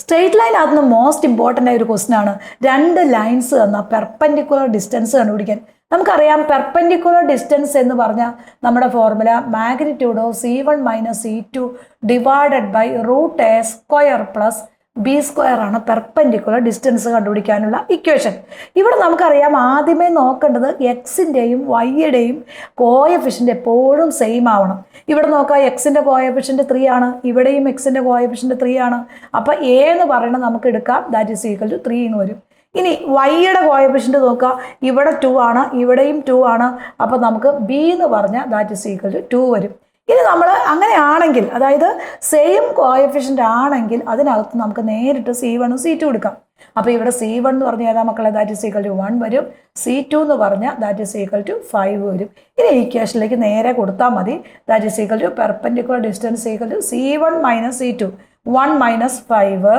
Straight line അതിന് most important ആയ ഒരു ക്വസ്റ്റൻ ആണ്. രണ്ട് ലൈൻസ് തന്ന പെർപെൻഡിക്കുലർ ഡിസ്റ്റൻസ് കണ്ടുപിടിക്കാൻ. നമുക്കറിയാം പെർപെൻഡിക്കുലർ ഡിസ്റ്റൻസ് എന്ന് പറഞ്ഞാൽ നമ്മുടെ formula magnitude of C1 - C2 divided by √A² plus B² ആണ് പെർപെൻഡിക്കുലർ ഡിസ്റ്റൻസ് കണ്ടുപിടിക്കാനുള്ള ഇക്വേഷൻ. ഇവിടെ നമുക്കറിയാം ആദ്യമേ നോക്കേണ്ടത് എക്സിൻ്റെയും വൈയുടെയും കോഎഫിഷ്യൻ്റ് എപ്പോഴും സെയിം ആവണം. ഇവിടെ നോക്കാം എക്സിൻ്റെ കോഎഫിഷ്യൻ്റ് 3 ആണ്, ഇവിടെയും എക്സിൻ്റെ കോഎഫിഷ്യൻ്റ് 3 ആണ്. അപ്പോൾ എ എന്ന് പറയുന്നത് നമുക്ക് എടുക്കാം, ദാറ്റ് ഈസ് ഈക്വൽ ടു 3 എന്ന് വരും. ഇനി വൈയുടെ കോഎഫിഷ്യൻ്റ് നോക്കുക, ഇവിടെ 2 ആണ്, ഇവിടെയും 2 ആണ്. അപ്പോൾ നമുക്ക് ബി എന്ന് പറഞ്ഞാൽ ദാറ്റ് ഈസ് ഈക്വൽ ടു 2 വരും. ഇനി നമ്മൾ അങ്ങനെയാണെങ്കിൽ, അതായത് സെയിം കോഎഫിഷ്യൻ്റ് ആണെങ്കിൽ അതിനകത്ത് നമുക്ക് നേരിട്ട് C1 C2 എടുക്കാം. അപ്പോൾ ഇവിടെ C1 എന്ന് പറഞ്ഞാൽ ഏതാ മക്കളെ, ദാറ്റ് ഈസ് ഈക്വൽ ടു 1 വരും. C2 എന്ന് പറഞ്ഞാൽ ദാറ്റ് ഈസ് ഈക്വൽ ടു 5 വരും. ഇനി ഇക്വേഷനിലേക്ക് നേരെ കൊടുത്താൽ മതി. That is equal to perpendicular distance equal to C1 - C2 1 - 5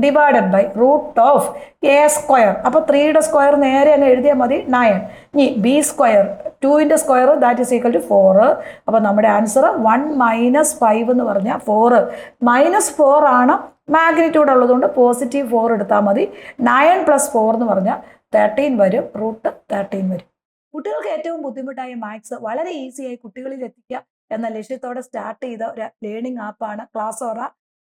divided by √A². അപ്പോൾ 3യുടെ സ്ക്വയർ നേരെ അങ്ങ് എഴുതിയാൽ മതി 9. ഇനി B², 2ൻ്റെ square that is equal to 4. അപ്പോൾ നമ്മുടെ ആൻസർ 1 - 5 എന്ന് പറഞ്ഞാൽ 4. -4 ആണ് മാഗ്നിറ്റ്യൂഡ് ഉള്ളതുകൊണ്ട് +4 എടുത്താൽ മതി. 9 + 4 എന്ന് പറഞ്ഞാൽ 13 വരും, √13 വരും. കുട്ടികൾക്ക് ഏറ്റവും ബുദ്ധിമുട്ടായ മാത്സ് വളരെ ഈസിയായി കുട്ടികളിൽ എത്തിക്കുക എന്ന ലക്ഷ്യത്തോടെ സ്റ്റാർട്ട് ചെയ്ത ഒരു ലേണിംഗ് ആപ്പാണ് ക്ലാസ്സോറ.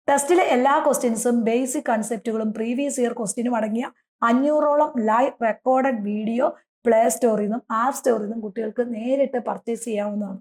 ടെസ്റ്റിലെ എല്ലാ ക്വസ്റ്റ്യൻസും ബേസിക് കൺസെപ്റ്റുകളും പ്രീവിയസ് ഇയർ ക്വസ്റ്റ്യനും അടങ്ങിയ 500ഓളം ലൈവ് റെക്കോർഡഡ് വീഡിയോ പ്ലേ സ്റ്റോറിൽ നിന്നും ആപ്പ് സ്റ്റോറിൽ നിന്നും കുട്ടികൾക്ക് നേരിട്ട് പർച്ചേസ് ചെയ്യാവുന്നതാണ്.